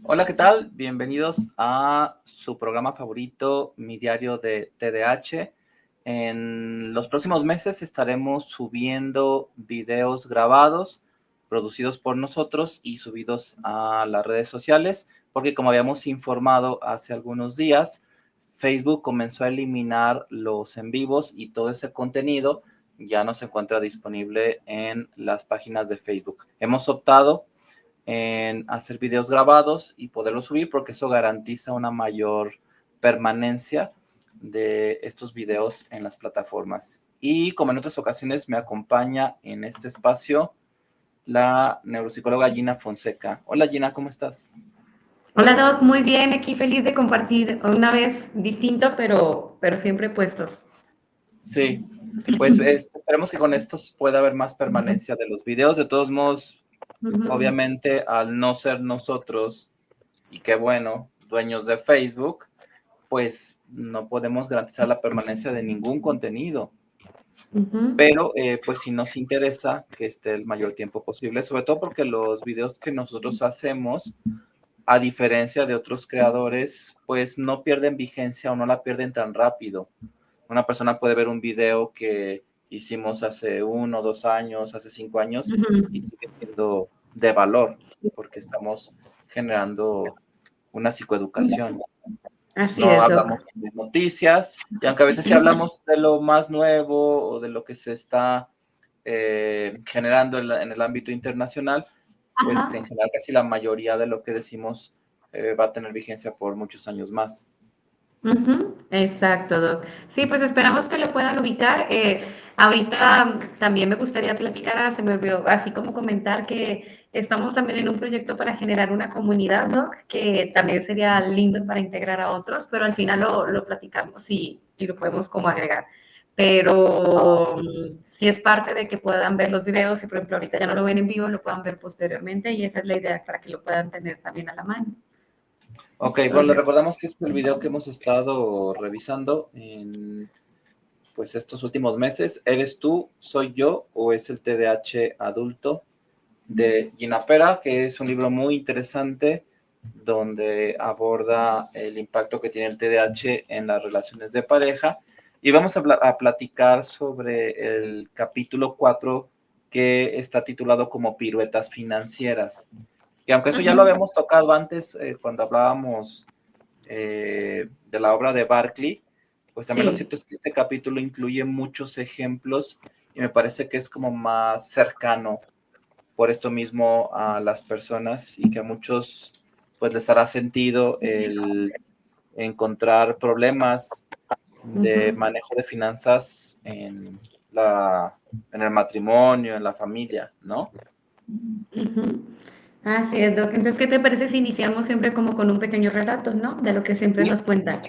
Hola, ¿qué tal? Bienvenidos a su programa favorito, Mi Diario de TDAH. En los próximos meses estaremos subiendo videos grabados, producidos por nosotros y subidos a las redes sociales, porque como habíamos informado hace algunos días, Facebook comenzó a eliminar los en vivos y todo ese contenido ya no se encuentra disponible en las páginas de Facebook. Hemos optado en hacer videos grabados y poderlos subir porque eso garantiza una mayor permanencia de estos videos en las plataformas. Y como en otras ocasiones me acompaña en este espacio la neuropsicóloga Gina Fonseca. Hola Gina, ¿cómo estás? Hola Doc, muy bien, aquí feliz de compartir una vez distinto, pero siempre puestos. Sí, pues esperemos que con estos pueda haber más permanencia de los videos. De todos modos, Ujú. obviamente al no ser nosotros, y qué bueno, dueños de Facebook, pues no podemos garantizar la permanencia de ningún contenido, Ujú. pero pues sí nos interesa que esté el mayor tiempo posible, sobre todo porque los videos que nosotros hacemos, a diferencia de otros creadores, pues no pierden vigencia o no la pierden tan rápido. Una persona puede ver un video que hicimos hace 1 o 2 años, hace 5 años, y Ujú. sigue siendo de valor, porque estamos generando una psicoeducación. Así No es, Doc. hablamos de noticias, y aunque a veces sí hablamos de lo más nuevo o de lo que se está generando en el ámbito internacional, pues en Ajá. general casi la mayoría de lo que decimos va a tener vigencia por muchos años más. Ujú. Exacto, Doc. Sí, pues esperamos que lo puedan ubicar. Ahorita también me gustaría platicar, se me olvidó, así como comentar que estamos también en un proyecto para generar una comunidad, Doc, que también sería lindo para integrar a otros, pero al final lo platicamos y lo podemos como agregar. Pero sí es parte de que puedan ver los videos y, por ejemplo, ahorita ya no lo ven en vivo, lo puedan ver posteriormente y esa es la idea para que lo puedan tener también a la mano. Ok, bueno, le Entonces, recordamos que es el video que hemos estado revisando en pues estos últimos meses. ¿Eres tú, soy yo o es el TDAH adulto? De Gina Pera, que es un libro muy interesante donde aborda el impacto que tiene el TDAH en las relaciones de pareja. Y vamos a platicar sobre el capítulo 4 que está titulado como piruetas financieras. Que aunque eso ya lo ujú. habíamos tocado antes cuando hablábamos de la obra de Barclay, pues también lo Sí. cierto es que este capítulo incluye muchos ejemplos y me parece que es como más cercano por esto mismo a las personas y que a muchos pues les hará sentido el encontrar problemas de Ujú. manejo de finanzas en el matrimonio, en la familia, ¿no? Ujú. Así es, Doc. Entonces, ¿qué te parece si iniciamos siempre como con un pequeño relato, ¿no? De lo que siempre Sí, nos cuentan.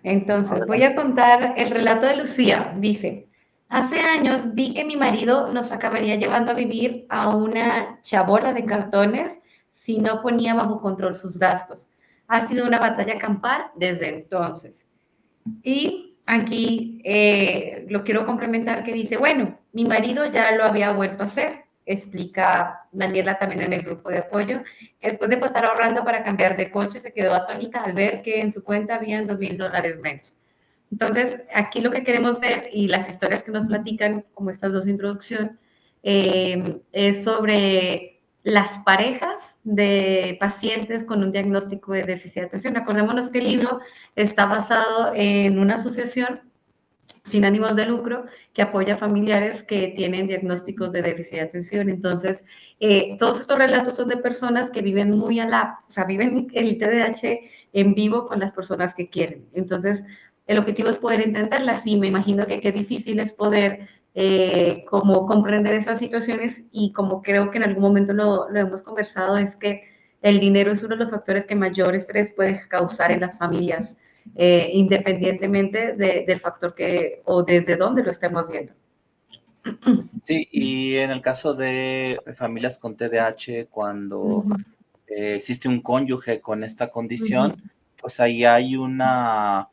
Entonces, voy adelante. a contar el relato de Lucía. Dice, hace años vi que mi marido nos acabaría llevando a vivir a una chabola de cartones si no ponía bajo control sus gastos. Ha sido una batalla campal desde entonces. Y aquí lo quiero complementar que dice, bueno, mi marido ya lo había vuelto a hacer, explica Daniela también en el grupo de apoyo. Después de pasar ahorrando para cambiar de coche, se quedó atónita al ver que en su cuenta habían $2,000 menos. Entonces, aquí lo que queremos ver y las historias que nos platican, como estas dos introducciones, es sobre las parejas de pacientes con un diagnóstico de déficit de atención. Acordémonos que el libro está basado en una asociación sin ánimos de lucro que apoya a familiares que tienen diagnósticos de déficit de atención. Entonces, todos estos relatos son de personas que viven muy o sea, viven el TDAH en vivo con las personas que quieren. Entonces, el objetivo es poder entenderlas y me imagino que qué difícil es poder como comprender esas situaciones y como creo que en algún momento lo hemos conversado, es que el dinero es uno de los factores que mayor estrés puede causar en las familias independientemente del factor que o desde dónde lo estemos viendo. Sí, y en el caso de familias con TDAH, Uh cuando -huh, existe un cónyuge con esta uh -huh, condición, pues ahí hay una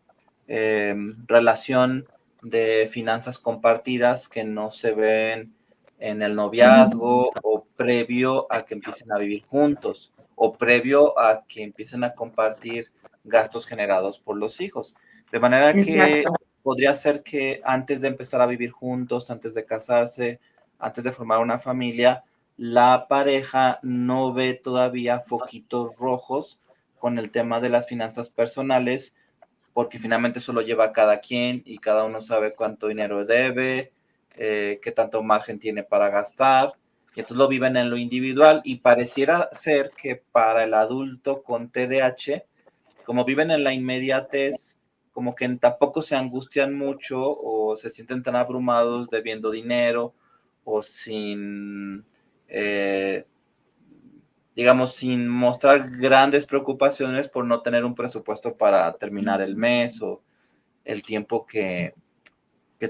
relación de finanzas compartidas que no se ven en el uh -huh. noviazgo o previo a que empiecen a vivir juntos. o previo a que empiecen a compartir gastos generados por los hijos. De manera que Exacto. podría ser que antes de empezar a vivir juntos, antes de casarse, antes de formar una familia, la pareja no ve todavía foquitos rojos con el tema de las finanzas personales, porque finalmente eso lo lleva cada quien y cada uno sabe cuánto dinero debe, qué tanto margen tiene para gastar, y entonces lo viven en lo individual, y pareciera ser que para el adulto con TDAH, como viven en la inmediatez, como que tampoco se angustian mucho o se sienten tan abrumados debiendo dinero o sin, eh, digamos, sin mostrar grandes preocupaciones por no tener un presupuesto para terminar el mes o el tiempo que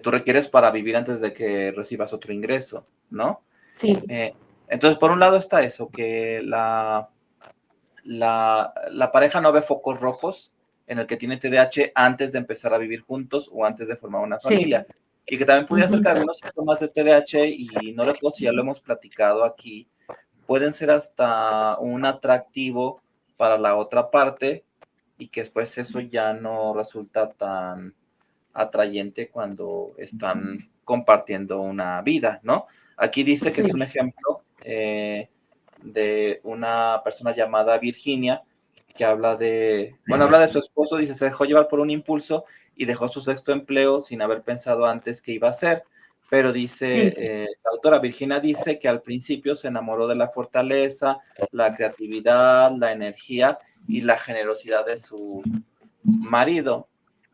tú requieres para vivir antes de que recibas otro ingreso, ¿no? Sí, Eh, entonces, por un lado está eso, que la pareja no ve focos rojos en el que tiene TDAH antes de empezar a vivir juntos o antes de formar una sí. familia. Y que también pudiera ser Ujú. que algunos síntomas de TDAH, y no recuerdo si ya lo hemos platicado aquí, pueden ser hasta un atractivo para la otra parte y que después eso ya no resulta tan atrayente cuando están compartiendo una vida, ¿no? Aquí dice que Sí, es un ejemplo de una persona llamada Virginia que habla de su esposo, dice, se dejó llevar por un impulso y dejó su sexto empleo sin haber pensado antes qué iba a hacer. Pero dice, sí, la autora Virginia dice que al principio se enamoró de la fortaleza, la creatividad, la energía y la generosidad de su marido.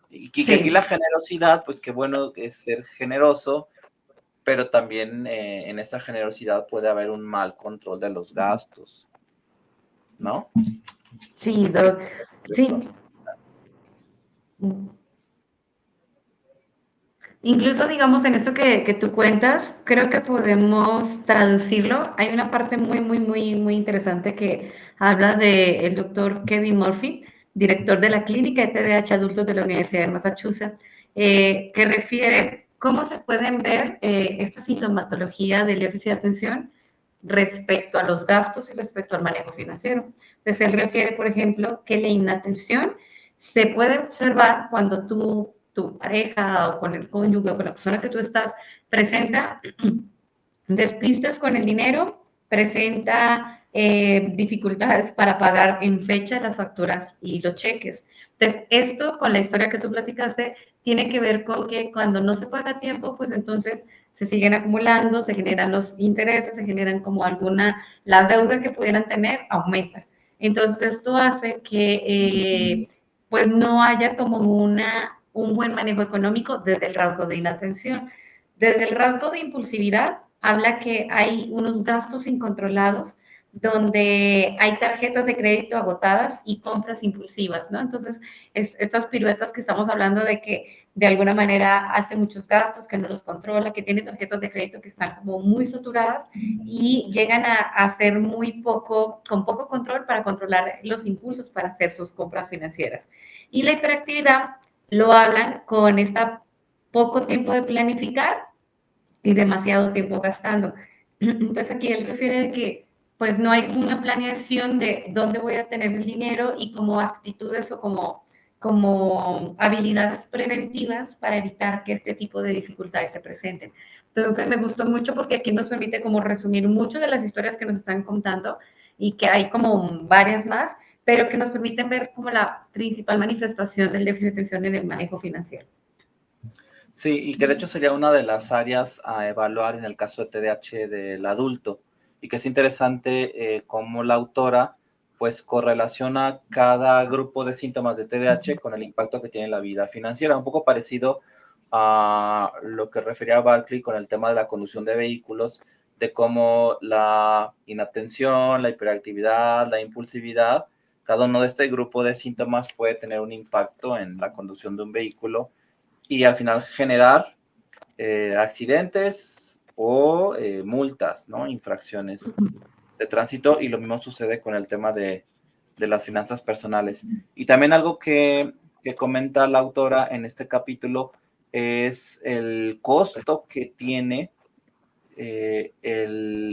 Y que aquí sí. la generosidad, pues qué bueno es ser generoso, pero también en esa generosidad puede haber un mal control de los gastos, ¿no? Sí, Doc. Sí. Incluso, digamos, en esto que tú cuentas, creo que podemos traducirlo. Hay una parte muy interesante que habla del doctor Kevin Murphy, director de la Clínica de TDAH Adultos de la Universidad de Massachusetts, que refiere cómo se pueden ver esta sintomatología del déficit de atención respecto a los gastos y respecto al manejo financiero. Entonces, él refiere, por ejemplo, que la inatención se puede observar cuando tu pareja o con el cónyuge o con la persona que tú estás presenta despistes con el dinero, presenta dificultades para pagar en fecha las facturas y los cheques. Entonces, esto con la historia que tú platicaste tiene que ver con que cuando no se paga a tiempo, pues entonces se siguen acumulando, se generan los intereses, se generan como alguna, la deuda que pudieran tener aumenta. Entonces, esto hace que pues no haya como un buen manejo económico desde el rasgo de inatención. Desde el rasgo de impulsividad, habla que hay unos gastos incontrolados donde hay tarjetas de crédito agotadas y compras impulsivas, ¿no? Entonces, estas piruetas que estamos hablando de que de alguna manera hace muchos gastos, que no los controla, que tiene tarjetas de crédito que están como muy saturadas y llegan a hacer muy poco, con poco control para controlar los impulsos para hacer sus compras financieras. Y la hiperactividad lo hablan con esta poco tiempo de planificar y demasiado tiempo gastando. Entonces aquí él refiere que pues no hay una planeación de dónde voy a tener el dinero y como actitudes o como habilidades preventivas para evitar que este tipo de dificultades se presenten. Entonces me gustó mucho porque aquí nos permite como resumir mucho de las historias que nos están contando y que hay como varias más, pero que nos permiten ver como la principal manifestación del déficit de atención en el manejo financiero. Sí, y que de hecho sería una de las áreas a evaluar en el caso de TDAH del adulto, y que es interesante cómo la autora pues correlaciona cada grupo de síntomas de TDAH con el impacto que tiene en la vida financiera, un poco parecido a lo que refería Barclay con el tema de la conducción de vehículos, de cómo la inatención, la hiperactividad, la impulsividad, cada uno de este grupo de síntomas puede tener un impacto en la conducción de un vehículo y al final generar accidentes o multas, ¿no? Infracciones de tránsito, y lo mismo sucede con el tema de las finanzas personales. Y también algo que comenta la autora en este capítulo es el costo que tiene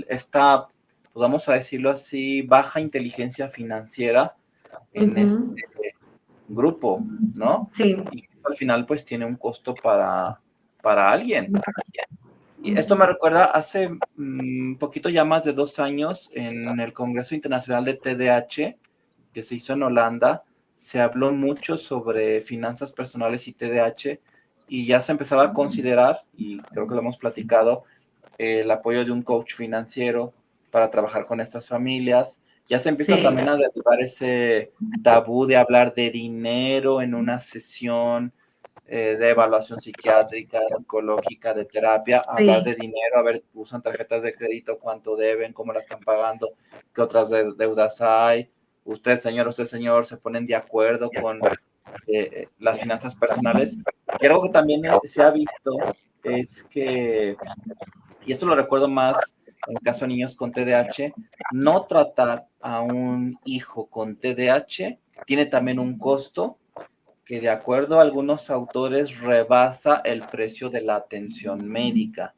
esta pues vamos a decirlo así, baja inteligencia financiera en este grupo, ¿no? Sí. Y al final pues tiene un costo para alguien. Y esto me recuerda hace un poquito ya más de 2 años en el Congreso Internacional de TDAH, que se hizo en Holanda, se habló mucho sobre finanzas personales y TDAH y ya se empezaba a considerar, y creo que lo hemos platicado, el apoyo de un coach financiero para trabajar con estas familias. Ya se empieza Sí. también a derribar ese tabú de hablar de dinero en una sesión de evaluación psiquiátrica, psicológica, de terapia, hablar Sí. de dinero, a ver, usan tarjetas de crédito, cuánto deben, cómo la están pagando, qué otras deudas hay. Usted, señor, se ponen de acuerdo con las finanzas personales. Y algo que también se ha visto es que, y esto lo recuerdo más en el caso de niños con TDAH, no tratar a un hijo con TDAH tiene también un costo que de acuerdo a algunos autores rebasa el precio de la atención médica.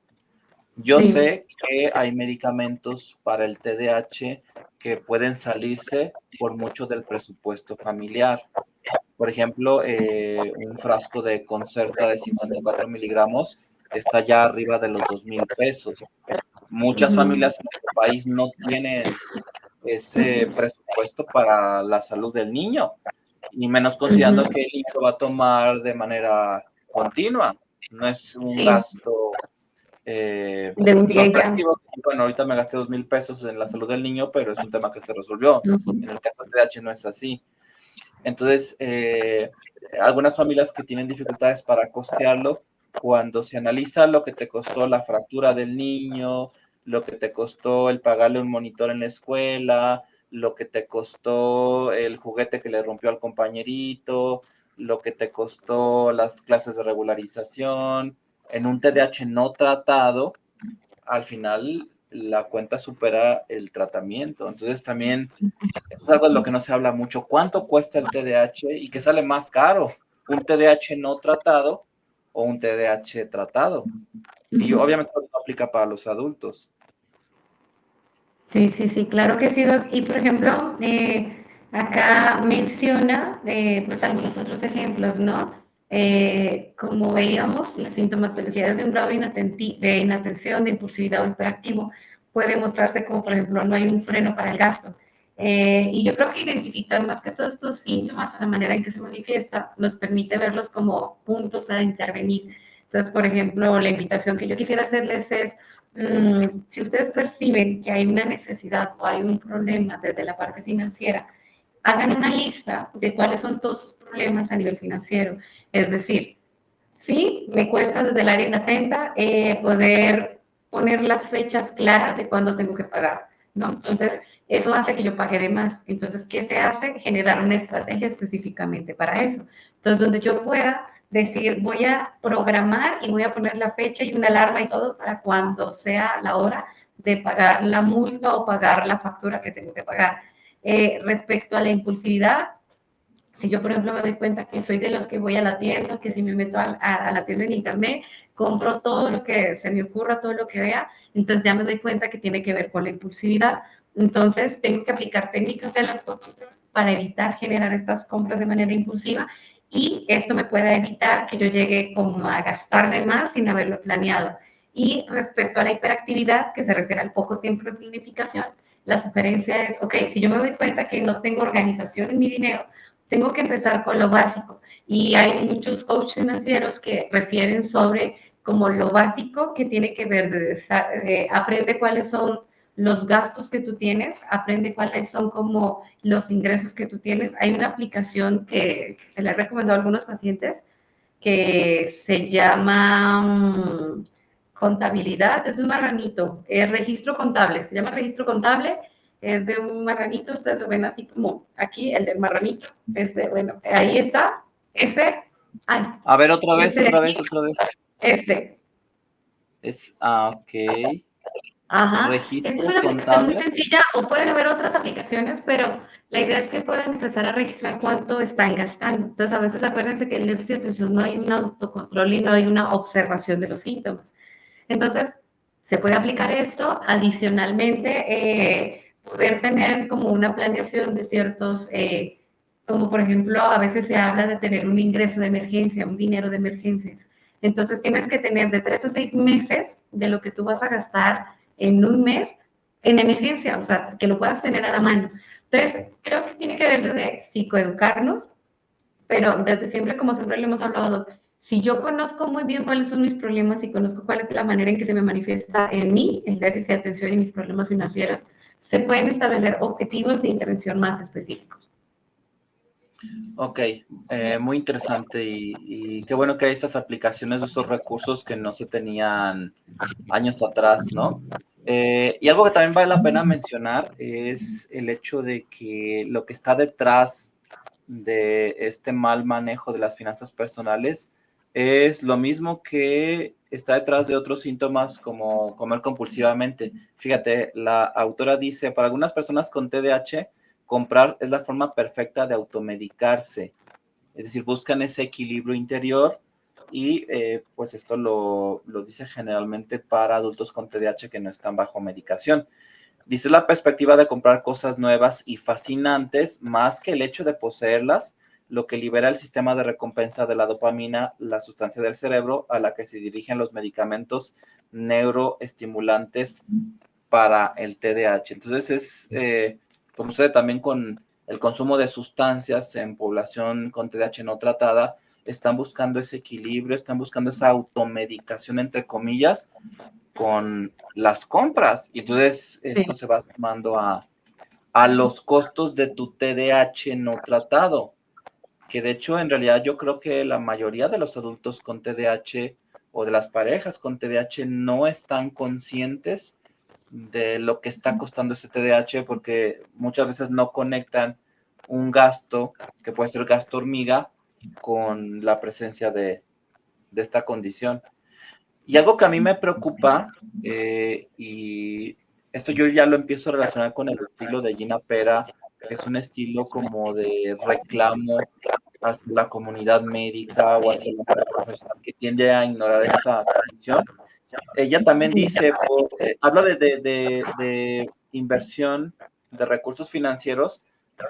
Yo Sí. sé que hay medicamentos para el TDAH que pueden salirse por mucho del presupuesto familiar. Por ejemplo, un frasco de Concerta de 54 miligramos está ya arriba de los 2,000 pesos. Muchas familias en nuestro país no tienen ese presupuesto para la salud del niño, y menos considerando que el niño va a tomar de manera continua. No es un Sí. gasto De un día y ya. sorpresivo. Bueno, ahorita me gasté 2,000 pesos en la salud del niño, pero es un tema que se resolvió. En el caso de TDAH no es así. Entonces, algunas familias que tienen dificultades para costearlo, cuando se analiza lo que te costó la fractura del niño, lo que te costó el pagarle un monitor en la escuela, lo que te costó el juguete que le rompió al compañerito, lo que te costó las clases de regularización, en un TDAH no tratado, al final la cuenta supera el tratamiento. Entonces también eso es algo de lo que no se habla mucho. ¿Cuánto cuesta el TDAH y qué sale más caro? ¿Un TDAH no tratado o un TDAH tratado? Y obviamente no aplica para los adultos. Sí, sí, sí, claro que sí, Doc. Y por ejemplo, acá menciona pues algunos otros ejemplos, ¿no? Como veíamos, la sintomatología de un grado de inatención, de impulsividad o hiperactivo puede mostrarse como, por ejemplo, no hay un freno para el gasto. Y yo creo que identificar más que todos estos síntomas o la manera en que se manifiesta nos permite verlos como puntos a intervenir. Entonces, por ejemplo, la invitación que yo quisiera hacerles es si ustedes perciben que hay una necesidad o hay un problema desde la parte financiera, hagan una lista de cuáles son todos sus problemas a nivel financiero. Es decir, sí, me cuesta desde el área inatenta poder poner las fechas claras de cuándo tengo que pagar, ¿no? Entonces, eso hace que yo pague de más. Entonces, ¿qué se hace? Generar una estrategia específicamente para eso. Entonces, donde yo pueda decir, voy a programar y voy a poner la fecha y una alarma y todo para cuando sea la hora de pagar la multa o pagar la factura que tengo que pagar. Respecto a la impulsividad, si yo, por ejemplo, me doy cuenta que soy de los que voy a la tienda, que si me meto a la tienda en internet, compro todo lo que se me ocurra, todo lo que vea, entonces ya me doy cuenta que tiene que ver con la impulsividad. Entonces, tengo que aplicar técnicas de autocontrol para evitar generar estas compras de manera impulsiva y esto me puede evitar que yo llegue como a gastar de más sin haberlo planeado. Y respecto a la hiperactividad, que se refiere al poco tiempo de planificación, la sugerencia es, ok, si yo me doy cuenta que no tengo organización en mi dinero, tengo que empezar con lo básico. Y hay muchos coaches financieros que refieren sobre como lo básico que tiene que ver de aprende cuáles son los gastos que tú tienes, aprende cuáles son como los ingresos que tú tienes. Hay una aplicación que se le ha recomendado a algunos pacientes que se llama contabilidad, es de un marranito, registro contable, se llama registro contable, es de un marranito, ustedes lo ven así como aquí, el del marranito, bueno, ahí está, ese, ay, A ver, otra vez, este de otra aquí, vez, otra vez. este, Ok. ajá, esta es Registro una aplicación muy contable. sencilla, o pueden haber otras aplicaciones, pero la idea es que puedan empezar a registrar cuánto están gastando. Entonces, a veces acuérdense que en el déficit de atención no hay un autocontrol y no hay una observación de los síntomas. Entonces, Se puede aplicar esto, adicionalmente, poder tener como una planeación de ciertos, como por ejemplo, a veces se habla de tener un ingreso de emergencia, un dinero de emergencia. Entonces tienes que tener de 3 a 6 meses de lo que tú vas a gastar en un mes en emergencia, o sea, que lo puedas tener a la mano. Entonces, creo que tiene que ver desde psicoeducarnos, pero desde siempre, como siempre le hemos hablado, si yo conozco muy bien cuáles son mis problemas y conozco cuál es la manera en que se me manifiesta en mí el déficit de atención y mis problemas financieros, se pueden establecer objetivos de intervención más específicos. Ok, muy interesante y qué bueno que hay estas aplicaciones, estos recursos que no se tenían años atrás, ¿no? Y algo que también vale la pena mencionar es el hecho de que lo que está detrás de este mal manejo de las finanzas personales es lo mismo que está detrás de otros síntomas como comer compulsivamente. Fíjate, la autora dice, para algunas personas con TDAH, comprar es la forma perfecta de automedicarse. Es decir, buscan ese equilibrio interior y pues esto lo dice generalmente para adultos con TDAH que no están bajo medicación. Dice la perspectiva de comprar cosas nuevas y fascinantes más que el hecho de poseerlas, lo que libera el sistema de recompensa de la dopamina, la sustancia del cerebro a la que se dirigen los medicamentos neuroestimulantes para el TDAH. Entonces como sucede también con el consumo de sustancias en población con TDAH no tratada, están buscando ese equilibrio, están buscando esa automedicación, entre comillas, con las compras. Y entonces esto Sí. se va sumando a los costos de tu TDAH no tratado, que de hecho en realidad yo creo que la mayoría de los adultos con TDAH o de las parejas con TDAH no están conscientes de lo que está costando ese TDAH porque muchas veces no conectan un gasto que puede ser gasto hormiga con la presencia de esta condición. Y algo que a mí me preocupa, y esto yo ya lo empiezo a relacionar con el estilo de Gina Pera, que es un estilo como de reclamo hacia la comunidad médica o hacia la profesional que tiende a ignorar esta condición. Ella también dice, habla de inversión de recursos financieros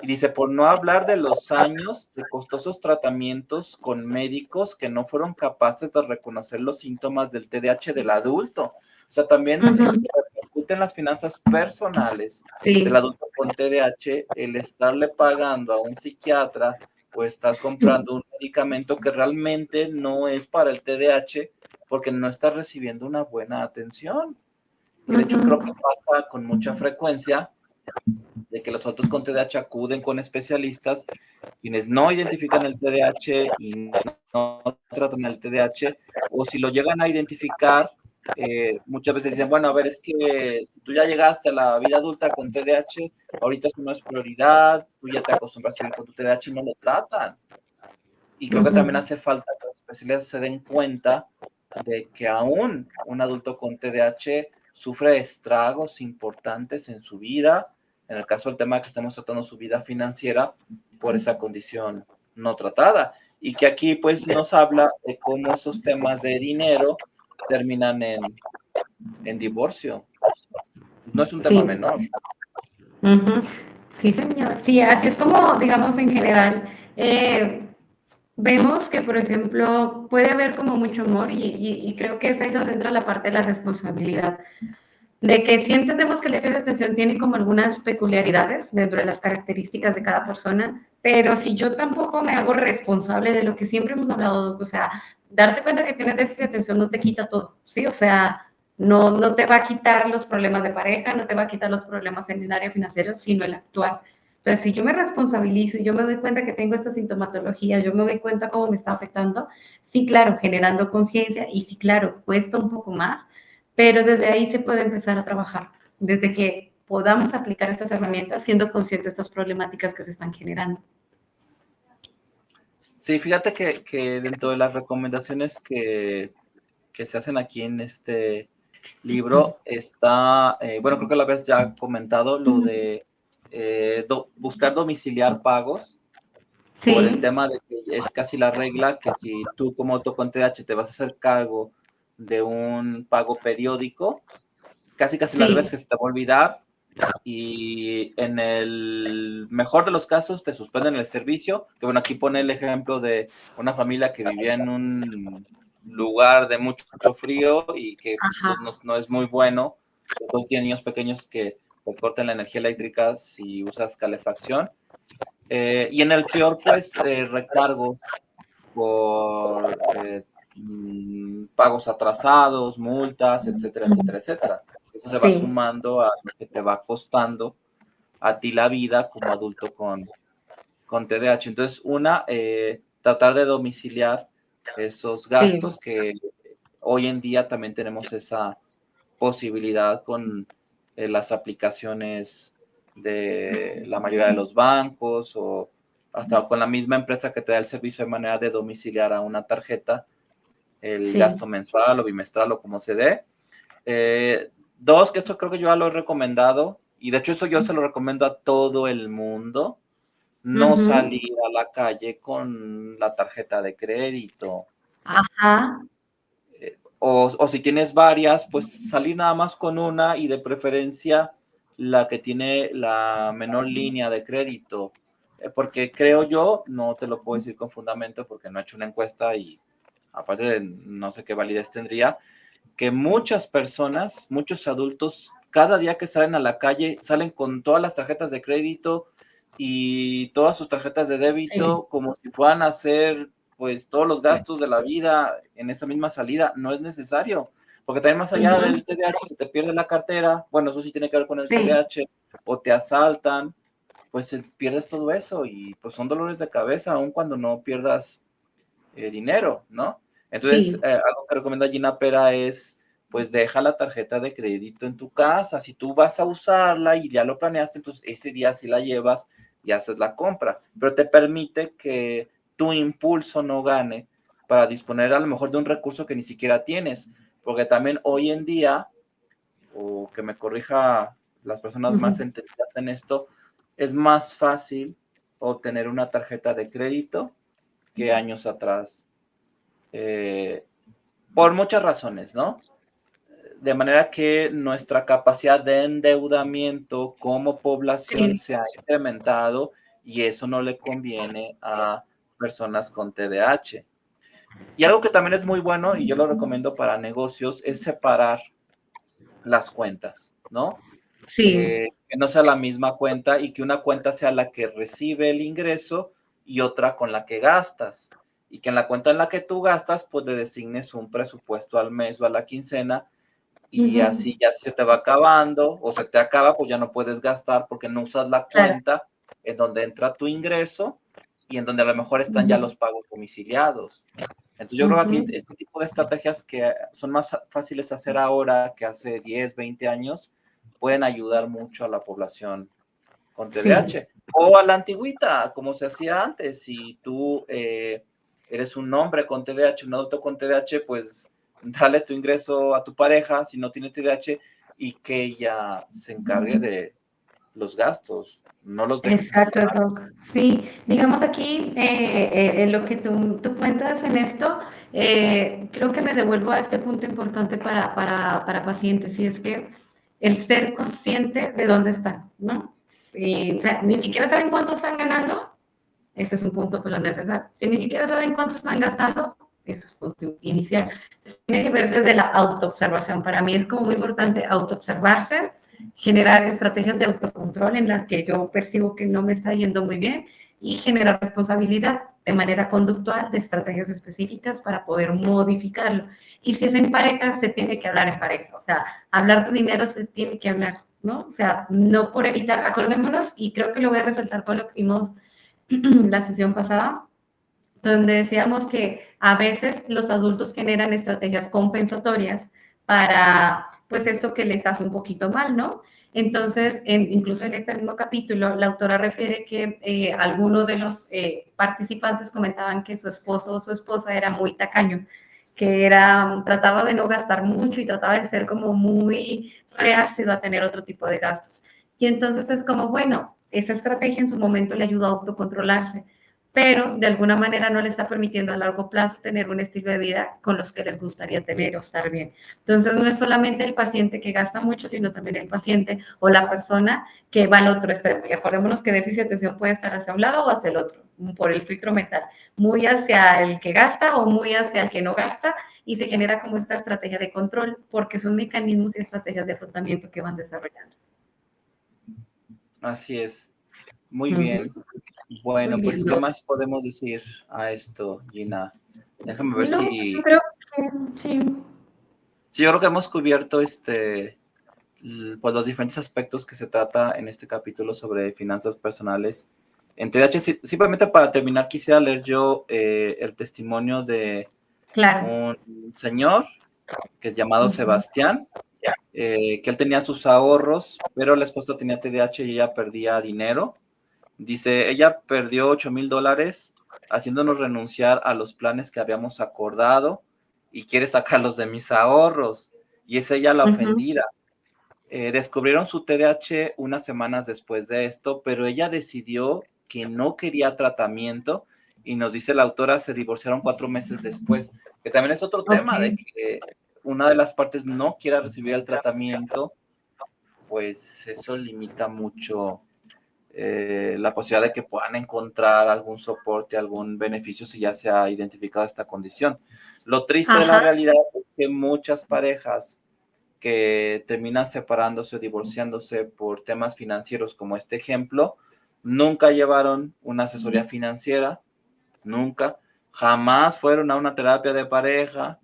y dice, por no hablar de los años de costosos tratamientos con médicos que no fueron capaces de reconocer los síntomas del TDAH del adulto. O sea, también repercute en las finanzas personales del Sí. adulto con TDAH el estarle pagando a un psiquiatra o estar comprando un medicamento que realmente no es para el TDAH porque no está recibiendo una buena atención. Que de hecho creo que pasa con mucha frecuencia de que los adultos con TDAH acuden con especialistas quienes no identifican el TDAH y no tratan el TDAH, o si lo llegan a identificar, muchas veces dicen, bueno, a ver, es que tú ya llegaste a la vida adulta con TDAH, ahorita eso no es prioridad, tú ya te acostumbras a vivir con tu TDAH y no lo tratan. Y creo que también hace falta que los especialistas se den cuenta de que aún un adulto con TDAH sufre estragos importantes en su vida, en el caso del tema que estamos tratando, su vida financiera, por esa condición no tratada. Y que aquí pues nos habla de cómo esos temas de dinero terminan en divorcio. No es un tema Sí. menor. Ujú. Sí, señor. Sí, así es como, digamos, en general, vemos que, por ejemplo, puede haber como mucho humor y creo que es ahí donde entra la parte de la responsabilidad. De que sí entendemos que el déficit de atención tiene como algunas peculiaridades dentro de las características de cada persona, pero si yo tampoco me hago responsable de lo que siempre hemos hablado, o sea, darte cuenta que tienes déficit de atención no te quita todo, ¿sí? O sea, no te va a quitar los problemas de pareja, no te va a quitar los problemas en el área financiera, sino el actuar. Entonces, si yo me responsabilizo y yo me doy cuenta que tengo esta sintomatología, yo me doy cuenta cómo me está afectando, sí, claro, generando conciencia y sí, claro, cuesta un poco más, pero desde ahí se puede empezar a trabajar, desde que podamos aplicar estas herramientas siendo conscientes de estas problemáticas que se están generando. Sí, fíjate que dentro de las recomendaciones que se hacen aquí en este libro está, bueno, creo que lo habías ya comentado, lo de buscar domiciliar pagos por el Sí, tema de que es casi la regla que si tú como auto con TH te vas a hacer cargo de un pago periódico, casi las veces Sí, que se te va a olvidar, y en el mejor de los casos te suspenden el servicio, que bueno, aquí pone el ejemplo de una familia que vivía en un lugar de mucho frío y que ajá, entonces no es muy bueno, entonces tienen niños pequeños que te cortan la energía eléctrica si usas calefacción, y en el peor pues recargos por pagos atrasados, multas, etcétera, etcétera, etcétera. Eso se va sí, sumando a lo que te va costando a ti la vida como adulto con TDAH. Entonces, tratar de domiciliar esos sí, gastos que hoy en día también tenemos esa posibilidad con las aplicaciones de la mayoría de los bancos o hasta con la misma empresa que te da el servicio de manera de domiciliar a una tarjeta el sí. gasto mensual o bimestral o como se dé. Dos, que esto creo que yo ya lo he recomendado, y de hecho eso yo se lo recomiendo a todo el mundo, no Ujú, salir a la calle con la tarjeta de crédito. ajá, O si tienes varias, pues salir nada más con una y de preferencia la que tiene la menor línea de crédito. Porque creo yo, no te lo puedo decir con fundamento porque no he hecho una encuesta y aparte de no sé qué validez tendría, que muchas personas, muchos adultos, cada día que salen a la calle, salen con todas las tarjetas de crédito y todas sus tarjetas de sí, débito como si fueran a hacer pues todos los gastos de la vida en esa misma salida. No es necesario, porque también más allá ujú, del TDAH, se te pierde la cartera, bueno, eso sí tiene que ver con el sí, TDAH, o te asaltan, pues pierdes todo eso y pues son dolores de cabeza, aun cuando no pierdas dinero, ¿no? Entonces, sí, algo que recomienda Gina Pera es, pues deja la tarjeta de crédito en tu casa. Si tú vas a usarla y ya lo planeaste, entonces ese día sí la llevas y haces la compra. Pero te permite que tu impulso no gane para disponer a lo mejor de un recurso que ni siquiera tienes. Porque también hoy en día, o que me corrija las personas ujú, más entendidas en esto, es más fácil obtener una tarjeta de crédito que años atrás, eh, por muchas razones, ¿no? De manera que nuestra capacidad de endeudamiento como población sí, se ha incrementado y eso no le conviene a personas con TDAH. Y algo que también es muy bueno, y yo lo recomiendo para negocios, es separar las cuentas, ¿no? sí, Que no sea la misma cuenta y que una cuenta sea la que recibe el ingreso y otra con la que gastas. Y que en la cuenta en la que tú gastas, pues le designes un presupuesto al mes o a la quincena y ujú, así ya se te va acabando o se te acaba, pues ya no puedes gastar porque no usas la claro, cuenta en donde entra tu ingreso y en donde a lo mejor están ya ujú, los pagos domiciliados. Entonces yo creo que aquí ujú, este tipo de estrategias que son más fáciles de hacer ahora que hace 10, 20 años, pueden ayudar mucho a la población con sí, TDAH. O a la antigüita, como se hacía antes. Si tú eres un hombre con TDAH, un adulto con TDAH, pues dale tu ingreso a tu pareja si no tiene TDAH y que ella se encargue de los gastos. No los dejes en sus exacto, manos. Doc. Sí, digamos aquí, en lo que tú cuentas en esto, creo que me devuelvo a este punto importante para pacientes, y es que el ser consciente de dónde están, ¿no? Sí, o sea, ni siquiera saben cuánto están ganando, ese es un punto por donde empezar. Si ni siquiera saben cuánto están gastando, ese es un punto inicial. Entonces, tiene que ver desde la autoobservación. Para mí es como muy importante autoobservarse, generar estrategias de autocontrol en las que yo percibo que no me está yendo muy bien y generar responsabilidad de manera conductual de estrategias específicas para poder modificarlo. Y si es en pareja, se tiene que hablar en pareja. O sea, hablar de dinero se tiene que hablar, ¿no? O sea, no por evitar, acordémonos, y creo que lo voy a resaltar con lo que vimos la sesión pasada, donde decíamos que a veces los adultos generan estrategias compensatorias para, pues, esto que les hace un poquito mal, ¿no? Entonces, incluso en este mismo capítulo, la autora refiere que algunos de los participantes comentaban que su esposo o su esposa era muy tacaño, que era, trataba de no gastar mucho y trataba de ser como muy reacio a tener otro tipo de gastos. Y entonces es como, bueno, esa estrategia en su momento le ayudó a autocontrolarse, pero de alguna manera no le está permitiendo a largo plazo tener un estilo de vida con los que les gustaría tener o estar bien. Entonces, no es solamente el paciente que gasta mucho, sino también el paciente o la persona que va al otro extremo. Y acordémonos que déficit de atención puede estar hacia un lado o hacia el otro, por el filtro mental, muy hacia el que gasta o muy hacia el que no gasta, y se genera como esta estrategia de control, porque son mecanismos y estrategias de afrontamiento que van desarrollando. Así es. Muy Uh -huh. bien. Bueno, Muy pues, bien, ¿qué Doc. más podemos decir a esto, Gina? Déjame ver No, yo si... creo que sí. Sí, yo creo que hemos cubierto pues los diferentes aspectos que se trata en este capítulo sobre finanzas personales. En TDAH, simplemente para terminar, quisiera leer yo el testimonio de Claro. un señor que es llamado Uh -huh. Sebastián, que él tenía sus ahorros, pero la esposa tenía TDAH y ella perdía dinero. Dice, ella perdió $8,000 haciéndonos renunciar a los planes que habíamos acordado y quiere sacarlos de mis ahorros. Y es ella la Uh -huh. ofendida. Descubrieron su TDAH unas semanas después de esto, pero ella decidió que no quería tratamiento y nos dice la autora, se divorciaron 4 meses después, que también es otro tema de Okay. que una de las partes no quiera recibir el tratamiento, pues eso limita mucho la posibilidad de que puedan encontrar algún soporte, algún beneficio si ya se ha identificado esta condición. Lo triste de la Ajá. realidad es que muchas parejas que terminan separándose o divorciándose por temas financieros, como este ejemplo, nunca llevaron una asesoría financiera, nunca, jamás fueron a una terapia de pareja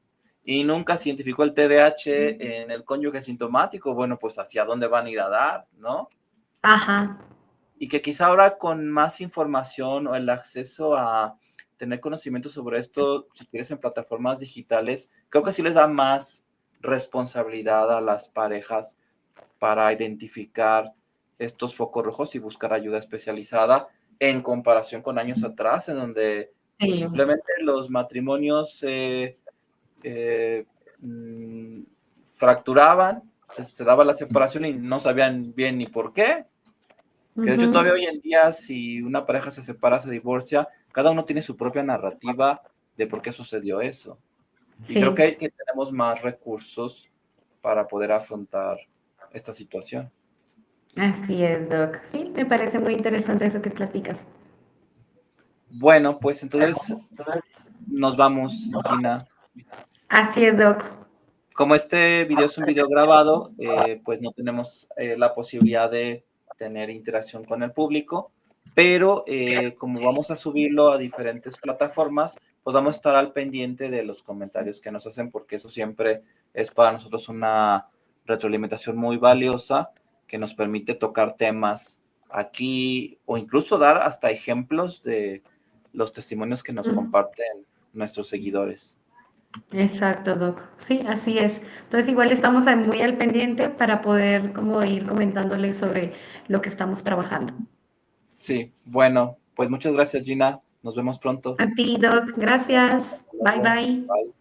y nunca se identificó el TDAH en el cónyuge sintomático. Bueno, pues hacia dónde van a ir a dar, ¿no? Ajá. Y que quizá ahora con más información o el acceso a tener conocimiento sobre esto, si quieres, en plataformas digitales, creo que sí les da más responsabilidad a las parejas para identificar estos focos rojos y buscar ayuda especializada en comparación con años atrás, en donde pues Sí. simplemente los matrimonios eh, mm, fracturaban, se daba la separación y no sabían bien ni por qué. Que de hecho Ujú. todavía hoy en día, si una pareja se separa, se divorcia, cada uno tiene su propia narrativa de por qué sucedió eso. Y creo Sí. que tenemos más recursos para poder afrontar esta situación. Así es, Doc. Sí, me parece muy interesante eso que platicas. Bueno, pues entonces nos vamos, Gina. Así es, Doc. Como este video es un video grabado, pues no tenemos la posibilidad de tener interacción con el público, pero como vamos a subirlo a diferentes plataformas, pues vamos a estar al pendiente de los comentarios que nos hacen, porque eso siempre es para nosotros una retroalimentación muy valiosa que nos permite tocar temas aquí o incluso dar hasta ejemplos de los testimonios que nos Mm. comparten nuestros seguidores. Exacto, Doc. Sí, así es. Entonces, igual estamos ahí muy al pendiente para poder como ir comentándoles sobre lo que estamos trabajando. Sí, bueno, pues muchas gracias, Gina. Nos vemos pronto. A ti, Doc. Gracias. Hasta Bye, luego. bye. Bye.